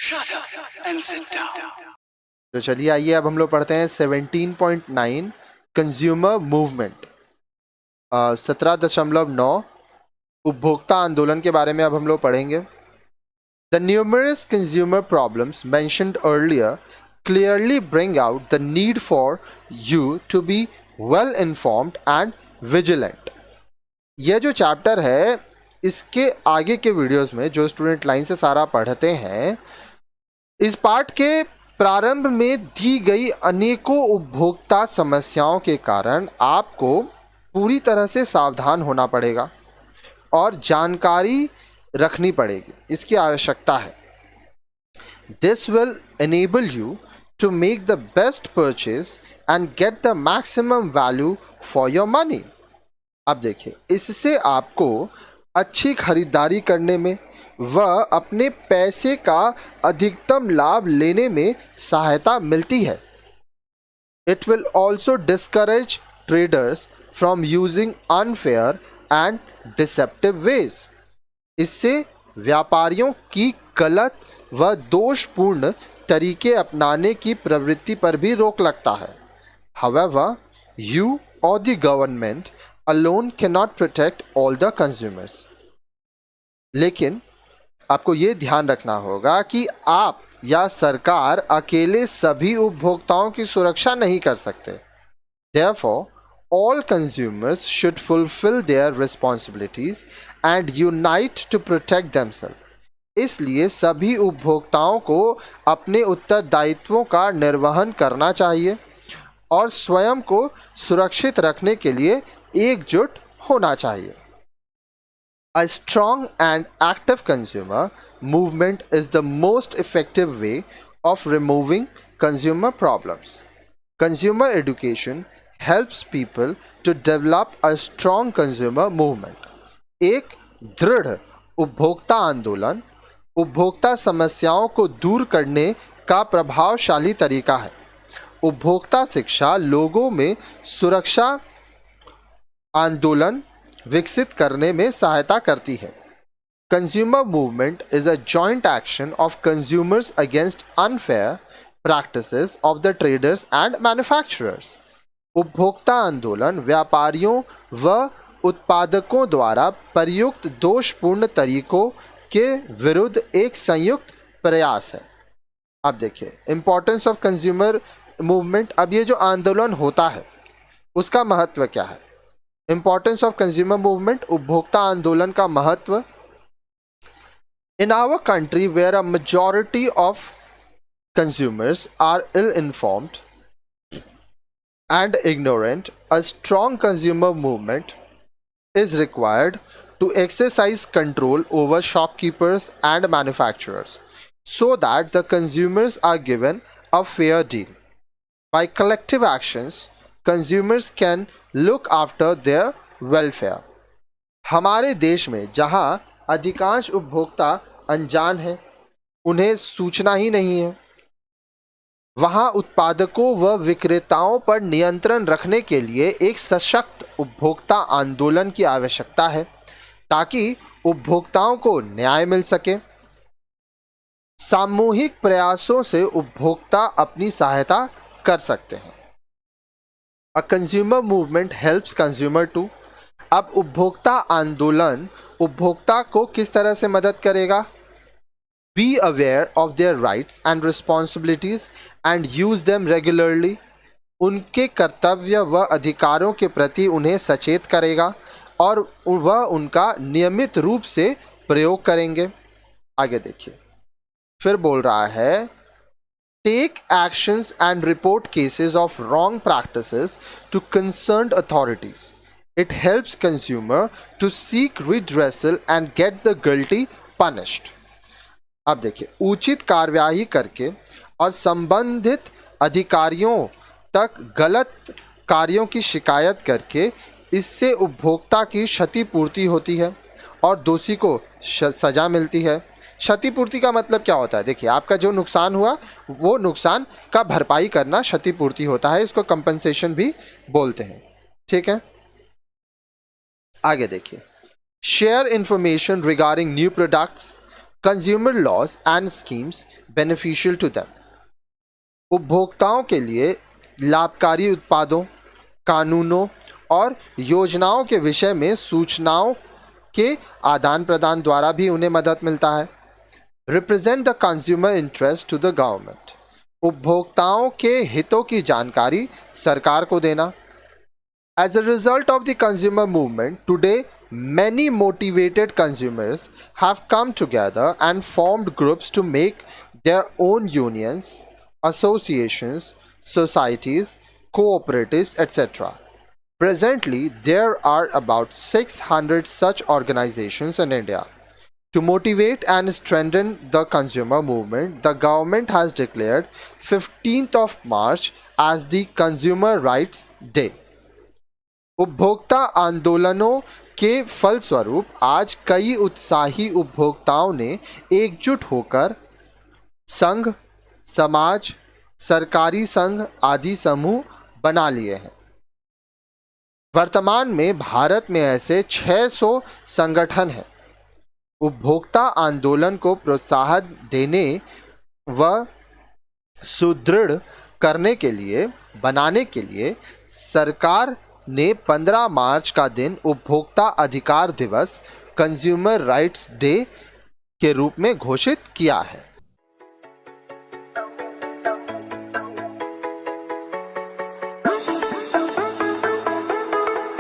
Shut up and sit down. तो चलिए आइए अब हम लोग पढ़ते हैं 17.9 कंज्यूमर मूवमेंट। 17.9 उपभोक्ता आंदोलन के बारे में अब हम लोग पढ़ेंगे। The numerous consumer problems mentioned earlier clearly bring out the need for you to be well informed and vigilant. यह जो चैप्टर है इसके आगे के वीडियोस में जो स्टूडेंट लाइन से सारा पढ़ते हैं, इस पार्ट के प्रारंभ में दी गई अनेकों उपभोक्ता समस्याओं के कारण आपको पूरी तरह से सावधान होना पड़ेगा और जानकारी रखनी पड़ेगी, इसकी आवश्यकता है। This will enable you to make the best purchase and get the maximum value for your money. अब देखिए, इससे आपको अच्छी खरीदारी करने में व अपने पैसे का अधिकतम लाभ लेने में सहायता मिलती है। It will also discourage traders from using unfair and deceptive ways. इससे व्यापारियों की गलत व दोषपूर्ण तरीके अपनाने की प्रवृत्ति पर भी रोक लगता है। However, you or the government alone cannot protect all the consumers. लेकिन आपको ये ध्यान रखना होगा कि आप या सरकार अकेले सभी उपभोक्ताओं की सुरक्षा नहीं कर सकते। Therefore, all consumers should fulfill their responsibilities and unite to protect themselves. इसलिए सभी उपभोक्ताओं को अपने उत्तरदायित्वों का निर्वहन करना चाहिए और स्वयं को सुरक्षित रखने के लिए एकजुट होना चाहिए। A strong and active consumer movement is the most effective way of removing consumer problems. Consumer education helps people to develop a strong consumer movement. एक दृढ़ उपभोक्ता आंदोलन उपभोक्ता समस्याओं को दूर करने का प्रभावशाली तरीका है। उपभोक्ता शिक्षा लोगों में सुरक्षा आंदोलन विकसित करने में सहायता करती है। Consumer movement is a joint action of consumers against unfair practices of the traders and manufacturers. उपभोक्ता आंदोलन व्यापारियों व उत्पादकों द्वारा प्रयुक्त दोषपूर्ण तरीकों के विरुद्ध एक संयुक्त प्रयास है। अब देखिए इंपॉर्टेंस ऑफ कंज्यूमर मूवमेंट। अब ये जो आंदोलन होता है उसका महत्व क्या है? इंपॉर्टेंस ऑफ कंज्यूमर मूवमेंट, उपभोक्ता आंदोलन का महत्व। In our country where a majority of consumers are ill informed and ignorant, a strong consumer movement is required to exercise control over shopkeepers and manufacturers so that the consumers are given a fair deal. By collective actions, consumers can look after their welfare. हमारे देश में जहां अधिकांश उपभोक्ता अनजान हैं, उन्हें सूचना ही नहीं है, वहां उत्पादकों व विक्रेताओं पर नियंत्रण रखने के लिए एक सशक्त उपभोक्ता आंदोलन की आवश्यकता है ताकि उपभोक्ताओं को न्याय मिल सके। सामूहिक प्रयासों से उपभोक्ता अपनी सहायता कर सकते हैं। A consumer movement helps consumer to. अब उपभोक्ता आंदोलन उपभोक्ता को किस तरह से मदद करेगा? Be aware of their rights and responsibilities and use them regularly. उनके कर्तव्य व अधिकारों के प्रति उन्हें सचेत करेगा और वह उनका नियमित रूप से प्रयोग करेंगे। आगे देखिए, फिर बोल रहा है take actions and report cases of wrong practices to concerned authorities. It helps consumer to seek redressal and get the guilty punished. अब देखिए, उचित कार्यवाही करके और संबंधित अधिकारियों तक गलत कार्यों की शिकायत करके इससे उपभोक्ता की क्षतिपूर्ति होती है और दोषी को सजा मिलती है। क्षतिपूर्ति का मतलब क्या होता है? देखिए, आपका जो नुकसान हुआ वो नुकसान का भरपाई करना क्षतिपूर्ति होता है, इसको कंपनसेशन भी बोलते हैं। ठीक है, आगे देखिए, share information regarding new products consumer laws and schemes beneficial to them. उपभोक्ताओं के लिए लाभकारी उत्पादों, कानूनों और योजनाओं के विषय में सूचनाओं के आदान प्रदान द्वारा भी उन्हें मदद मिलता है. Represent the consumer interest to the government. उपभोक्ताओं के हितों की जानकारी सरकार को देना. As a result of the consumer movement, today many motivated consumers have come together and formed groups to make their own unions, associations, societies, cooperatives, etc. Presently, there are about 600 such organizations in India. To motivate and strengthen the consumer movement, the government has declared 15th of March as the Consumer Rights Day. उपभोक्ता आंदोलनों के फलस्वरूप आज कई उत्साही उपभोक्ताओं ने एकजुट होकर संघ, समाज, सरकारी संघ आदि समूह बना लिए हैं. वर्तमान में भारत में ऐसे 600 संगठन हैं. उपभोक्ता आंदोलन को प्रोत्साहन देने व सुदृढ़ करने के लिए बनाने के लिए सरकार ने 15 मार्च का दिन उपभोक्ता अधिकार दिवस, कंज्यूमर राइट्स डे के रूप में घोषित किया है.